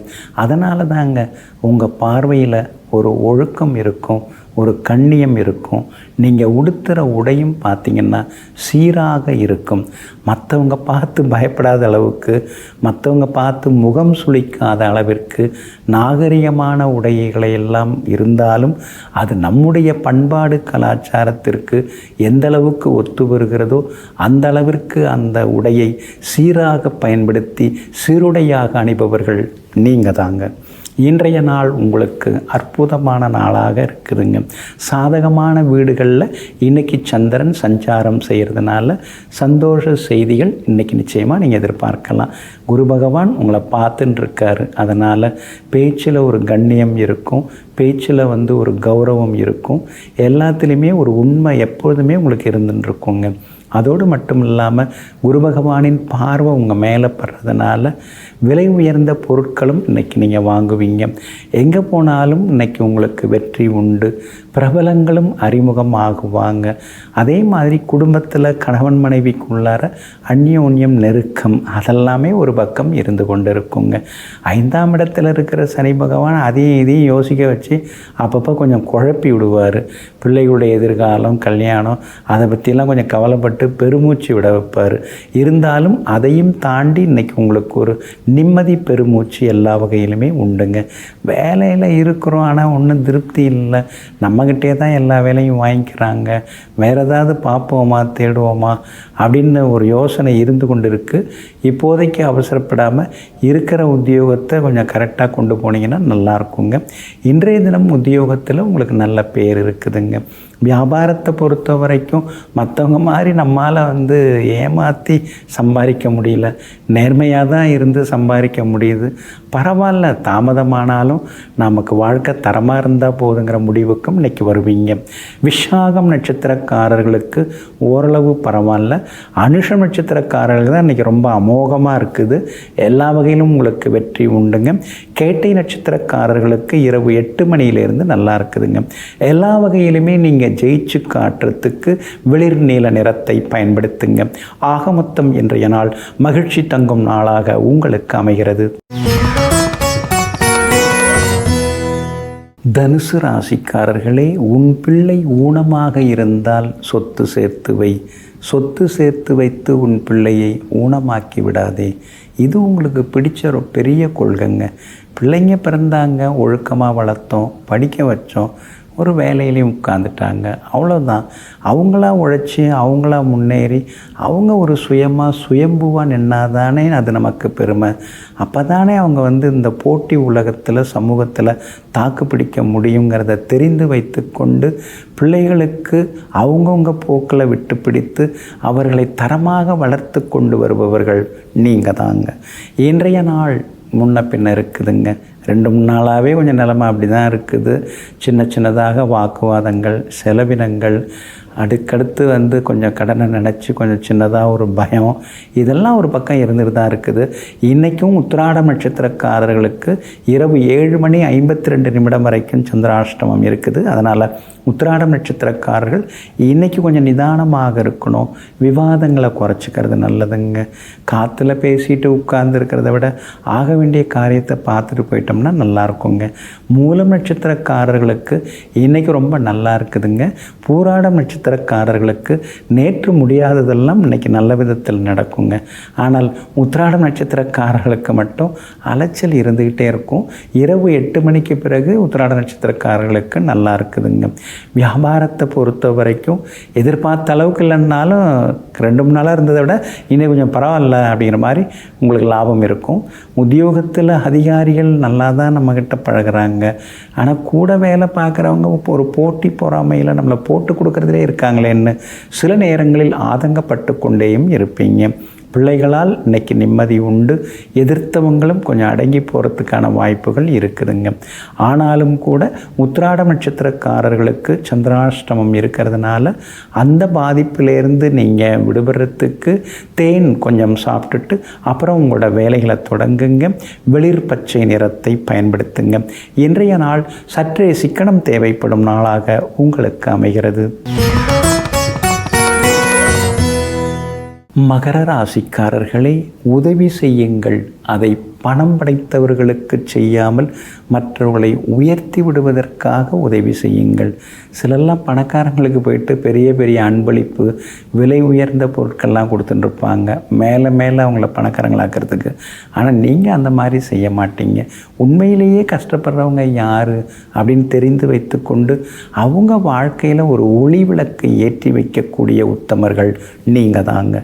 அதனால தாங்க உங்கள் பார்வையில் ஒரு ஒழுக்கம் இருக்கும், ஒரு கண்ணியம் இருக்கும். நீங்கள் உடுத்துகிற உடையும் பார்த்திங்கன்னா சீராக இருக்கும். மற்றவங்க பார்த்து பயப்படாத அளவுக்கு, மற்றவங்க பார்த்து முகம் சுளிக்காத அளவிற்கு நாகரிகமான உடைகளை எல்லாம் இருந்தாலும் அது நம்முடைய பண்பாடு கலாச்சாரத்திற்கு எந்த அளவுக்கு ஒத்து வருகிறதோ அந்த அளவிற்கு அந்த உடையை சீராக பயன்படுத்தி சீருடையாக அணிபவர்கள் நீங்கள் தாங்க. இன்றைய நாள் உங்களுக்கு அற்புதமான நாளாக இருக்குதுங்க. சாதகமான வீடுகளில் இன்றைக்கி சந்திரன் சஞ்சாரம் செய்கிறதுனால சந்தோஷ செய்திகள் இன்றைக்கி நிச்சயமாக நீங்கள் எதிர்பார்க்கலாம். குரு பகவான் உங்களை பார்த்துன்னு இருக்கார். அதனால் பேச்சில் ஒரு கண்ணியம் இருக்கும், பேச்சில் ஒரு கௌரவம் இருக்கும். எல்லாத்துலேயுமே ஒரு உண்மை எப்பொழுதுமே உங்களுக்கு இருந்துன்னு இருக்குங்க. அதோடு மட்டும் இல்லாமல் குரு பகவானின் பார்வை உங்கள் மேலே படுறதுனால விலை உயர்ந்த பொருட்களும் இன்றைக்கி நீங்கள் வாங்குவீங்க. எங்கே போனாலும் இன்றைக்கி உங்களுக்கு வெற்றி உண்டு. பிரபலங்களும் அறிமுகம் ஆகுவாங்க. அதே மாதிரி குடும்பத்தில் கணவன் மனைவிக்குள்ளார அந்யோன்யம் நெருக்கம் அதெல்லாமே ஒரு பக்கம் இருந்து கொண்டு இருக்குங்க. 5ஆம் இடத்துல இருக்கிற சனி பகவான் அதையும் இதையும் யோசிக்க வச்சு அப்பப்போ கொஞ்சம் குழப்பி விடுவார். பிள்ளைகளுடைய எதிர்காலம், கல்யாணம் அதை பற்றிலாம் கொஞ்சம் கவலைப்பட்டு பெருமூச்சு விட வைப்பார். இருந்தாலும் அதையும் தாண்டி இன்றைக்கி உங்களுக்கு ஒரு நிம்மதி பெருமூச்சு எல்லா வகையிலுமே உண்டுங்க. வேலையில் இருக்கிறோம், ஆனால் ஒன்றும் திருப்தி இல்லை, நம்மக்கிட்டே தான் எல்லா வேலையும் வாங்கிக்கிறாங்க, வேறு ஏதாவது பார்ப்போமா தேடுவோமா அப்படின்னு ஒரு யோசனை இருந்து கொண்டு இருக்குது. இப்போதைக்கு அவசரப்படாமல் இருக்கிற உத்தியோகத்தை கொஞ்சம் கரெக்டாக கொண்டு போனீங்கன்னா நல்லாயிருக்குங்க. இன்றைய தினம் உத்தியோகத்தில் உங்களுக்கு நல்ல பேர் இருக்குதுங்க. வியாபாரத்தை பொறுத்த வரைக்கும் மற்றவங்க மாதிரி நம்மால் ஏமாற்றி சம்பாதிக்க முடியல, நேர்மையாக தான் இருந்து சம்பாதிக்க முடியுது. பரவாயில்ல, தாமதமானாலும் நமக்கு வாழ்க்கை தரமாக இருந்தால் போதுங்கிற முடிவுக்கும் இன்றைக்கி வருவீங்க. விஷாகம் நட்சத்திரக்காரர்களுக்கு ஓரளவு பரவாயில்ல. அனுஷம் நட்சத்திரக்காரர்களுக்கு தான் இன்றைக்கி ரொம்ப அமோகமாக இருக்குது. எல்லா வகையிலும் உங்களுக்கு வெற்றி உண்டுங்க. கேட்டை நட்சத்திரக்காரர்களுக்கு இரவு 8 மணியிலேருந்து நல்லா இருக்குதுங்க. எல்லா வகையிலுமே நீங்கள் ஜெயிச்சு காட்டுறதுக்கு வெளிர் நீல நிறத்தை பயன்படுத்துங்க. ஆக மொத்தம் இன்றைய நாள் மகிழ்ச்சி தங்கும் நாளாக உங்களுக்கு அமைகிறது. தனுசு ராசிக்காரர்களே, உன் பிள்ளை ஊனமாக இருந்தால் சொத்து சேர்த்து வை. சொத்து சேர்த்து வைத்து உன் பிள்ளையை ஊனமாக்கி விடாதே. இது உங்களுக்கு பிடிச்ச ஒரு பெரிய கொள்கைங்க. பிள்ளைங்க பிறந்தாங்க, ஒழுக்கமாக வளர்த்தோம், படிக்க வச்சோம், ஒரு வேலையிலையும் உட்காந்துட்டாங்க, அவ்வளோதான். அவங்களா உழைச்சி அவங்களா முன்னேறி அவங்க ஒரு சுயம்புவாக நின்னாதானே அது நமக்கு பெருமை. அப்போ தானே அவங்க இந்த போட்டி உலகத்தில் சமூகத்தில் தாக்கு பிடிக்க முடியுங்கிறத தெரிந்து வைத்து கொண்டு பிள்ளைகளுக்கு அவங்கவுங்க போக்கில் விட்டு பிடித்து அவர்களை தரமாக வளர்த்து கொண்டு வருபவர்கள் நீங்கள் தாங்க. இன்றைய நாள் முன்ன பின்ன இருக்குதுங்க. 2-3 நாளாகவே கொஞ்சம் நிலைமை அப்படி தான் இருக்குது. சின்ன சின்னதாக வாக்குவாதங்கள், செலவினங்கள், அடுக்கடுத்து கொஞ்சம் கடனை நினச்சி கொஞ்சம் சின்னதாக ஒரு பயம், இதெல்லாம் ஒரு பக்கம் இருந்துட்டு தான் இருக்குது. இன்றைக்கும் உத்திராடம் நட்சத்திரக்காரர்களுக்கு இரவு 7:52 வரைக்கும் சந்திராஷ்டமம் இருக்குது. அதனால் உத்திராடம் நட்சத்திரக்காரர்கள் இன்றைக்கி கொஞ்சம் நிதானமாக இருக்கணும். விவாதங்களை குறைச்சிக்கிறது நல்லதுங்க. காற்றுல பேசிட்டு உட்கார்ந்துருக்கிறத விட ஆக வேண்டிய காரியத்தை பார்த்துட்டு போயிட்டோம்னா நல்லாயிருக்குங்க. மூலம் நட்சத்திரக்காரர்களுக்கு இன்றைக்கி ரொம்ப நல்லா இருக்குதுங்க. பூராடம் நட்சத்திரக்காரர்களுக்கு நேற்று முடியாததெல்லாம் இன்றைக்கி நல்ல விதத்தில் நடக்குங்க. ஆனால் உத்திராடம் நட்சத்திரக்காரர்களுக்கு மட்டும் அலைச்சல் இருந்துக்கிட்டே இருக்கும். இரவு 8 மணிக்கு பிறகு உத்திராட நட்சத்திரக்காரர்களுக்கு நல்லா இருக்குதுங்க. வியாபாரத்தை பொறுத்த வரைக்கும் எதிர்பார்த்த அளவுக்கு இல்லைன்னாலும் 2-3 நாளாக இருந்ததை விட இன்னும் கொஞ்சம் பரவாயில்ல அப்படிங்கிற மாதிரி உங்களுக்கு லாபம் இருக்கும். உத்தியோகத்தில் அதிகாரிகள் நல்லா நல்லா தான் நம்மக்கிட்ட பழகுறாங்க. ஆனால் கூட வேலை பார்க்குறவங்க ஒரு போட்டி பொறாமையில் நம்மளை போட்டு கொடுக்குறதுலே இருக்காங்களேன்னு சில நேரங்களில் ஆதங்கப்பட்டு கொண்டேயும் இருப்பீங்க. பிள்ளைகளால் இன்றைக்கி நிம்மதி உண்டு. எதிர்த்தவங்களும் கொஞ்சம் அடங்கி போகிறதுக்கான வாய்ப்புகள் இருக்குதுங்க. ஆனாலும் கூட உத்திராடம் நட்சத்திரக்காரர்களுக்கு சந்திராஷ்டமம் இருக்கிறதுனால அந்த பாதிப்பிலேருந்து நீங்கள் விடுபடுறதுக்கு தேன் கொஞ்சம் சாப்பிட்டுட்டு அப்புறம் உங்களோட வேலைகளை தொடங்குங்க. வெளிர் பச்சை நிறத்தை பயன்படுத்துங்க. இன்றைய நாள் சற்றே சிக்கனம் தேவைப்படும் நாளாக உங்களுக்கு அமைகிறது. மகர ராசிக்காரர்களே, உதவி செய்யுங்கள். அதை பணம் படைத்தவர்களுக்கு செய்யாமல் மற்றவர்களை உயர்த்தி விடுவதற்காக உதவி செய்யுங்கள். சிலெல்லாம் பணக்காரங்களுக்கு போயிட்டு பெரிய பெரிய அன்பளிப்பு, விலை உயர்ந்த பொருட்கள்லாம் கொடுத்துட்டுருப்பாங்க, மேலே மேலே அவங்கள பணக்காரங்களாக்கிறதுக்கு. ஆனால் நீங்கள் அந்த மாதிரி செய்ய மாட்டீங்க. உண்மையிலேயே கஷ்டப்படுறவங்க யார் அப்படின்னு தெரிந்து வைத்து கொண்டு அவங்க வாழ்க்கையில் ஒரு ஒளி விளக்கை ஏற்றி வைக்கக்கூடிய உத்தமர்கள் நீங்கள் தாங்க.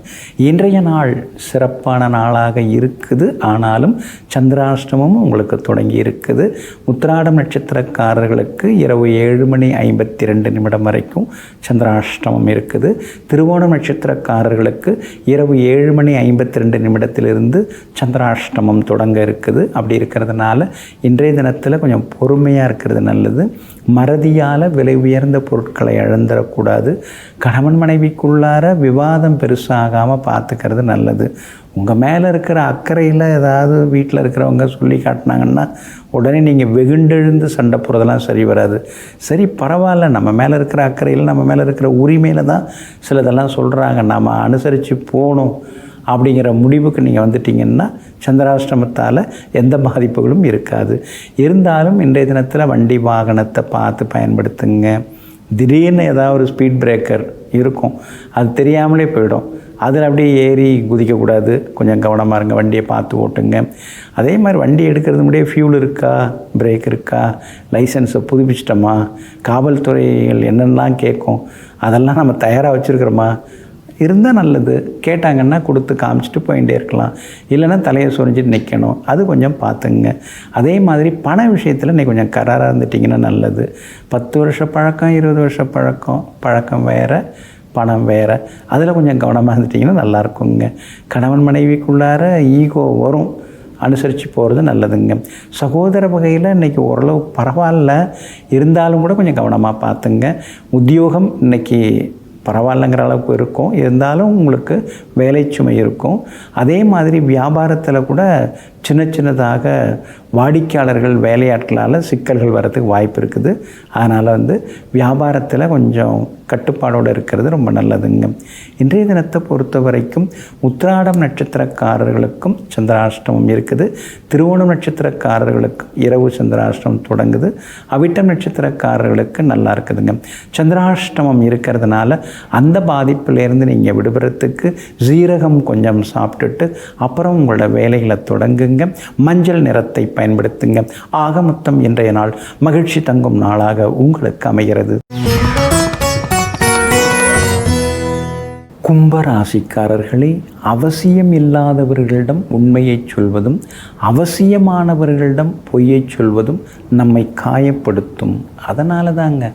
இன்றைய நாள் சிறப்பான நாளாக இருக்குது. ஆனாலும் சந்திராஷ்டமமும் உங்களுக்கு தொடங்கி இருக்குது. உத்திராடம் நட்சத்திரக்காரர்களுக்கு இரவு 7:52 வரைக்கும் சந்திராஷ்டமம் இருக்குது. திருவோணம் நட்சத்திரக்காரர்களுக்கு இரவு 7:52 சந்திராஷ்டமம் தொடங்க இருக்குது. அப்படி இருக்கிறதுனால இன்றைய தினத்தில் கொஞ்சம் பொறுமையாக இருக்கிறது நல்லது. மறதியால் விலை உயர்ந்த பொருட்களை இழந்துடக்கூடாது. கணவன் மனைவிக்குள்ளார விவாதம் பெருசாகாமல் பார்த்துக்கிறது நல்லது. உங்கள் மேலே இருக்கிற அக்கறையில் ஏதாவது வீட்டில் இருக்கிறவங்க சொல்லி காட்டினாங்கன்னா உடனே நீங்கள் வெகுண்டெழுந்து சண்டை போகிறதெல்லாம் சரி வராது. சரி பரவாயில்ல, நம்ம மேலே இருக்கிற அக்கறையில் நம்ம மேலே இருக்கிற உரிமையில் தான் சிலதெல்லாம் சொல்கிறாங்க, நாம் அனுசரித்து போகணும் அப்படிங்கிற முடிவுக்கு நீங்கள் வந்துட்டிங்கன்னா சந்திராஷ்டமத்தால் எந்த பாதிப்புகளும் இருக்காது. இருந்தாலும் இன்றைய தினத்தில் வண்டி வாகனத்தை பார்த்து பயன்படுத்துங்க. திடீர்னு ஏதாவது ஒரு ஸ்பீட் பிரேக்கர் இருக்கும், அது தெரியாமலே போயிடும். அதில் அப்படியே ஏறி குதிக்கக்கூடாது. கொஞ்சம் கவனமாக இருங்க, வண்டியை பார்த்து ஓட்டுங்க. அதே மாதிரி வண்டி எடுக்கிறது முடியே ஃபியூல் இருக்கா, பிரேக் இருக்கா, லைசன்ஸை புதுப்பிச்சிட்டோமா, காவல்துறைகள் என்னென்னலாம் கேட்கும் அதெல்லாம் நம்ம தயாராக வச்சுருக்கிறோமா, இருந்தால் நல்லது. கேட்டாங்கன்னா கொடுத்து காமிச்சிட்டு போயிட்டே இருக்கலாம். இல்லைன்னா தலையை சொரிஞ்சிட்டு நிற்கணும், அது கொஞ்சம் பார்த்துங்க. அதே மாதிரி பண விஷயத்தில் நீ கொஞ்சம் கராராக இருந்துட்டிங்கன்னா நல்லது. 10 வருஷ பழக்கம் 20 வருஷ பழக்கம் வேறு, பணம் வேறு, அதில் கொஞ்சம் கவனமாக இருந்துட்டிங்கன்னா நல்லாயிருக்குங்க. கணவன் மனைவிக்குள்ளார ஈகோ வரும், அனுசரித்து போகிறது நல்லதுங்க. சகோதர வகையில் இன்றைக்கி ஓரளவு பரவாயில்ல, இருந்தாலும் கூட கொஞ்சம் கவனமாக பார்த்துங்க. உத்தியோகம் இன்றைக்கி பரவாயில்லைங்கிற அளவுக்கு இருக்கும், இருந்தாலும் உங்களுக்கு வேலை சுமை இருக்கும். அதே மாதிரி வியாபாரத்தில் கூட சின்ன சின்னதாக வாடிக்கையாளர்கள் வேலையாட்களால் சிக்கல்கள் வரதுக்கு வாய்ப்பு இருக்குது. அதனால் வியாபாரத்தில் கொஞ்சம் கட்டுப்பாடோடு இருக்கிறது ரொம்ப நல்லதுங்க. இன்றைய தினத்தை பொறுத்த வரைக்கும் உத்திராடம் நட்சத்திரக்காரர்களுக்கும் சந்திராஷ்டமம் இருக்குது. திருவோணம் நட்சத்திரக்காரர்களுக்கு இரவு சந்திராஷ்டமம் தொடங்குது. அவிட்டம் நட்சத்திரக்காரர்களுக்கு நல்லா இருக்குதுங்க. சந்திராஷ்டமம் இருக்கிறதுனால அந்த பாதிப்பிலேருந்து நீங்கள் விடுபடுறதுக்கு சீரகம் கொஞ்சம் சாப்பிட்டுட்டு அப்புறம் உங்களோட வேலைகளை தொடங்குங்க. மஞ்சள் நிறத்தை பயன்படுத்துங்க. ஆக மொத்தம் இன்றைய நாள் மகிழ்ச்சி தங்கும் நாளாக உங்களுக்கு அமைகிறது. கும்பராசிக்காரர்களே, அவசியம் இல்லாதவர்களிடம் உண்மையை சொல்வதும் அவசியமானவர்களிடம் பொய்யை சொல்வதும் நம்மை காயப்படுத்தும். அதனால தாங்க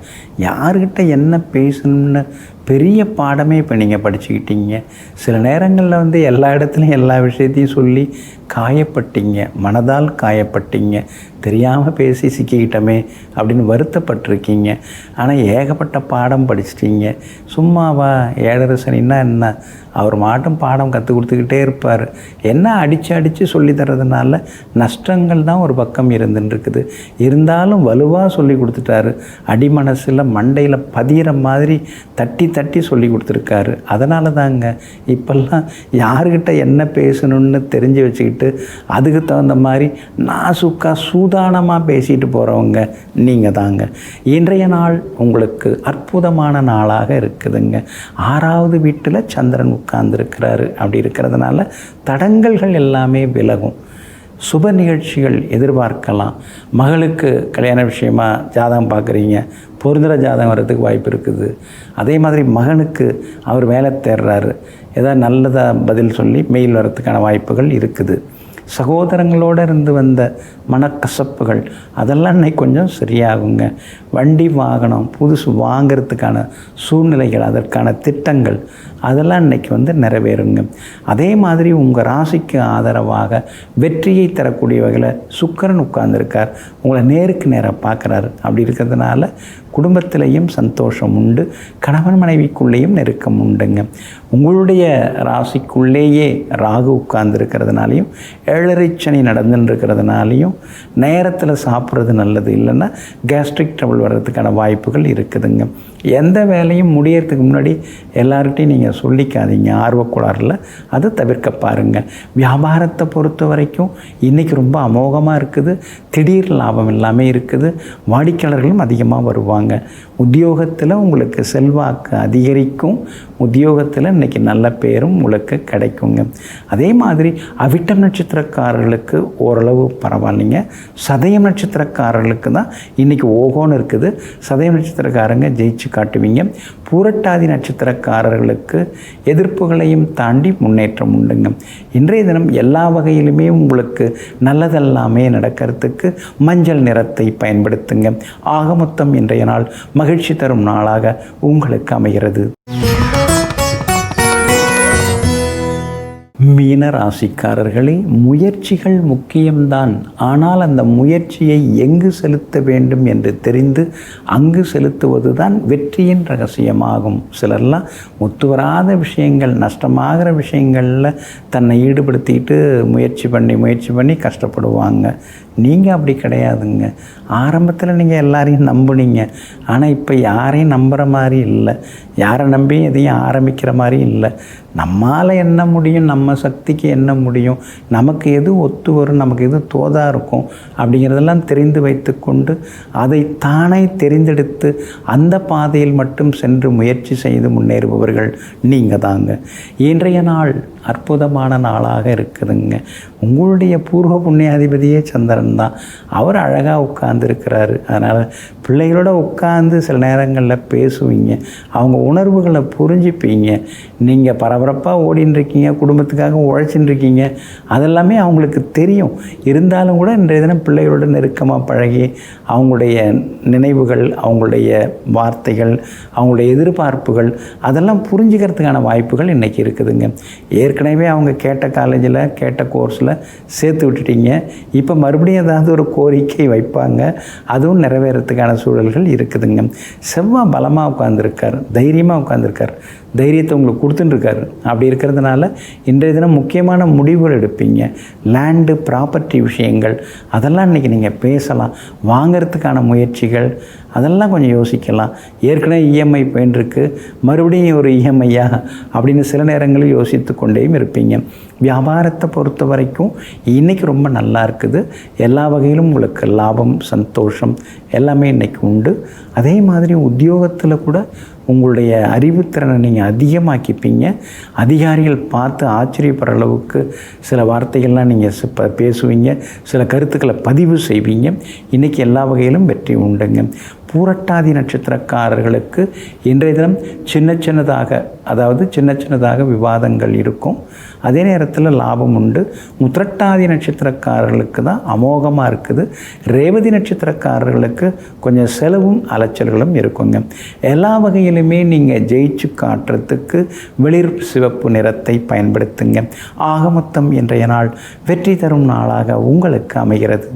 யார்கிட்ட என்ன பேசணும்னு பெரிய பாடமே இப்போ நீங்கள் படிச்சுக்கிட்டீங்க. சில நேரங்களில் எல்லா இடத்துலையும் எல்லா விஷயத்தையும் சொல்லி காயப்பட்டீங்க, மனதால் காயப்பட்டீங்க, தெரியாமல் பேசி சிக்கிக்கிட்டோமே அப்படின்னு வருத்தப்பட்டிருக்கீங்க. ஆனால் ஏகப்பட்ட பாடம் படிச்சிட்டிங்க. சும்மாவா ஏழரசனின்னா என்ன, அவர் மாட்டும் பாடம் கற்றுக் கொடுத்துக்கிட்டே இருப்பார். என்ன அடித்து சொல்லி தர்றதுனால நஷ்டங்கள் தான் ஒரு பக்கம் இருந்துருக்குது. இருந்தாலும் வலுவாக சொல்லி கொடுத்துட்டாரு. அடிமனசில் மண்டையில் பதிகிற மாதிரி தட்டி தட்டி சொல்லி கொடுத்துருக்காரு. அதனால தாங்க இப்போல்லாம் யார்கிட்ட என்ன பேசணுன்னு தெரிஞ்சு வச்சுக்கிட்டு அதுக்கு தகுந்த மாதிரி நாசுக்காக சூதானமாக பேசிட்டு போகிறவங்க நீங்கள் தாங்க. இன்றைய நாள் உங்களுக்கு அற்புதமான நாளாக இருக்குதுங்க. 6வது வீட்டில் சந்திரன் உட்கார்ந்துருக்கிறாரு. அப்படி இருக்கிறதுனால தடங்கல்கள் எல்லாமே விலகும். சுப நிகழ்ச்சிகள் எதிர்பார்க்கலாம். மகளுக்கு கல்யாண விஷயமா ஜாதகம் பார்க்குறீங்க, பொருந்துகிற ஜாதகம் வர்றதுக்கு வாய்ப்பு இருக்குது. அதே மாதிரி மகனுக்கு அவர் வேலை தேடுறாரு, ஏதாவது நல்லதாக பதில் சொல்லி மெயில் வர்றதுக்கான வாய்ப்புகள் இருக்குது. சகோதரங்களோடு இருந்து வந்த மனக்கசப்புகள் அதெல்லாம் இன்னைக்கு கொஞ்சம் சரியாகுங்க. வண்டி வாகனம் புதுசு வாங்கிறதுக்கான சூழ்நிலைகள், அதற்கான திட்டங்கள் அதெல்லாம் இன்றைக்கி நிறைவேறுங்க. அதே மாதிரி உங்கள் ராசிக்கு ஆதரவாக வெற்றியை தரக்கூடிய வகையில் சுக்கிரன் உட்கார்ந்துருக்கார். உங்களை நேருக்கு நேராக பார்க்குறாரு. அப்படி இருக்கிறதுனால குடும்பத்திலையும் சந்தோஷம் உண்டு, கணவன் மனைவிக்குள்ளேயும் நெருக்கம் உண்டுங்க. உங்களுடைய ராசிக்குள்ளேயே ராகு உட்கார்ந்துருக்கிறதுனாலையும் 7.5 சனி நடந்துருக்கிறதுனாலையும் நேரத்தில் சாப்பிட்றது நல்லது, இல்லைன்னா கேஸ்ட்ரிக் ட்ரபிள் வர்றதுக்கான வாய்ப்புகள் இருக்குதுங்க. எந்த வேலையும் முடியறதுக்கு முன்னாடி எல்லார்கிட்டையும் நீங்கள் சொல்லிக்காதீங்க, ஆர்வக்குளாரில் அதை தவிர்க்க பாருங்கள். வியாபாரத்தை பொறுத்த வரைக்கும் இன்றைக்கி ரொம்ப அமோகமாக இருக்குது. திடீர் லாபம் எல்லாமே இருக்குது. வாடிக்கையாளர்களும் அதிகமாக வருவாங்க. உத்தியோகத்தில் உங்களுக்கு செல்வாக்கு அதிகரிக்கும். உத்தியோகத்தில் இன்றைக்கி நல்ல பேரும் உங்களுக்கு கிடைக்குங்க. அதே மாதிரி அவிட்டம் நட்சத்திரக்காரர்களுக்கு ஓரளவு பரவாயில்லைங்க. சதயம் நட்சத்திரக்காரர்களுக்கு தான் இன்றைக்கி ஓகோன்னு இருக்குது. சதயம் நட்சத்திரக்காரங்க ஜெயிச்சு காட்டுவீங்க. பூரட்டாதி நட்சத்திரக்காரர்களுக்கு எதிர்ப்புகளையும் தாண்டி முன்னேற்றம் உண்டுங்க. இன்றைய தினம் எல்லா வகையிலுமே உங்களுக்கு நல்லதெல்லாமே நடக்கிறதுக்கு மஞ்சள் நிறத்தை பயன்படுத்துங்க. ஆக மொத்தம் இன்றைய நாள் மகிழ்ச்சி தரும் நாளாக உங்களுக்கு அமைகிறது. மீன ராசிக்காரர்களே, முயற்சிகள் முக்கியம்தான். ஆனால் அந்த முயற்சியை எங்கு செலுத்த வேண்டும் என்று தெரிந்து அங்கு செலுத்துவது தான் வெற்றியின் ரகசியமாகும். சிலர்லாம் ஒத்துவராத விஷயங்கள், நஷ்டமாகிற விஷயங்களில் தன்னை ஈடுபடுத்திட்டு முயற்சி பண்ணி கஷ்டப்படுவாங்க. நீங்கள் அப்படி கிடையாதுங்க. ஆரம்பத்தில் நீங்கள் எல்லாரையும் நம்புனீங்க, ஆனால் இப்போ யாரையும் நம்புகிற மாதிரி இல்லை, யாரை நம்பி எதையும் ஆரம்பிக்கிற மாதிரி இல்லை. நம்மால் என்ன முடியும், நம்ம சக்திக்கு என்ன முடியும், நமக்கு எது ஒத்து வரும், நமக்கு எது தோதாக இருக்கும் அப்படிங்கிறதெல்லாம் தெரிந்து வைத்து கொண்டு அதை தானே தெரிந்தெடுத்து அந்த பாதையில் மட்டும் சென்று முயற்சி செய்து முன்னேறுபவர்கள் நீங்கள் தாங்க. இன்றைய நாள் அற்புதமான நாளாக இருக்குதுங்க. உங்களுடைய பூர்வ புண்ணியாதிபதியே சந்திரன் தான். அவர் அழகாக உட்கார்ந்துருக்கிறாரு. அதனால் பிள்ளைகளோட உட்கார்ந்து சில நேரங்களில் பேசுவீங்க, அவங்க உணர்வுகளை புரிஞ்சுப்பீங்க. நீங்கள் பரபரப்பாக ஓடின்னு இருக்கீங்க, குடும்பத்துக்காக உழைச்சின்னு இருக்கீங்க, அதெல்லாமே அவங்களுக்கு தெரியும். இருந்தாலும் கூட இன்றைய தினம் பிள்ளைகளோட நெருக்கமாக பழகி அவங்களுடைய நினைவுகள், அவங்களுடைய வார்த்தைகள், அவங்களுடைய எதிர்பார்ப்புகள் அதெல்லாம் புரிஞ்சுக்கிறதுக்கான வாய்ப்புகள் இன்றைக்கி இருக்குதுங்க. ஏற்கனவே அவங்க கேட்ட காலேஜில் கேட்ட கோர்ஸில் சேர்த்து விட்டுட்டீங்க. இப்போ மறுபடியும் ஏதாவது ஒரு கோரிக்கை வைப்பாங்க, அதுவும் நிறைவேறத்துக்கான சூழல்கள் இருக்குதுங்க. செவ்வாய் பலமாக உட்காந்துருக்கார், தைரியமாக உட்காந்துருக்கார், தைரியத்தை உங்களுக்கு கொடுத்துட்டுருக்காரு. அப்படி இருக்கிறதுனால இன்றைய தினம் முக்கியமான முடிவுகள் எடுப்பீங்க. லேண்டு ப்ராப்பர்ட்டி விஷயங்கள் அதெல்லாம் இன்றைக்கி நீங்கள் பேசலாம். வாங்கிறதுக்கான முயற்சிகள் அதெல்லாம் கொஞ்சம் யோசிக்கலாம். ஏற்கனவே இஎம்ஐ போயின்ட்டுருக்கு, மறுபடியும் ஒரு இஎம்ஐயா அப்படின்னு சில நேரங்களில் யோசித்து கொண்டேயும் இருப்பீங்க. வியாபாரத்தை பொறுத்த வரைக்கும் இன்றைக்கி ரொம்ப நல்லா இருக்குது. எல்லா வகையிலும் உங்களுக்கு லாபம், சந்தோஷம் எல்லாமே இன்றைக்கி உண்டு. அதே மாதிரி உத்தியோகத்தில் கூட உங்களுடைய அறிவுத்திறனை நீங்கள் அதிகமாக்கிப்பீங்க. அதிகாரிகள் பார்த்து ஆச்சரியப்படுற அளவுக்கு சில வார்த்தைகள்லாம் நீங்கள் பேசுவீங்க, சில கருத்துக்களை பதிவு செய்வீங்க. இன்றைக்கி எல்லா வகையிலும் வெற்றி உண்டுங்க. பூரட்டாதி நட்சத்திரக்காரர்களுக்கு இன்றைய தினம் சின்ன சின்னதாக விவாதங்கள் இருக்கும். அதே நேரத்தில் லாபம் உண்டு. உத்திரட்டாதி நட்சத்திரக்காரர்களுக்கு தான் அமோகமாக இருக்குது. ரேவதி நட்சத்திரக்காரர்களுக்கு கொஞ்சம் செலவும் அலைச்சல்களும் இருக்குங்க. எல்லா வகையிலுமே நீங்கள் ஜெயிச்சு காட்டுறதுக்கு வெளிர் சிவப்பு நிறத்தை பயன்படுத்துங்க. ஆக மொத்தம் இன்றைய நாள் வெற்றி தரும் நாளாக உங்களுக்கு அமைகிறது.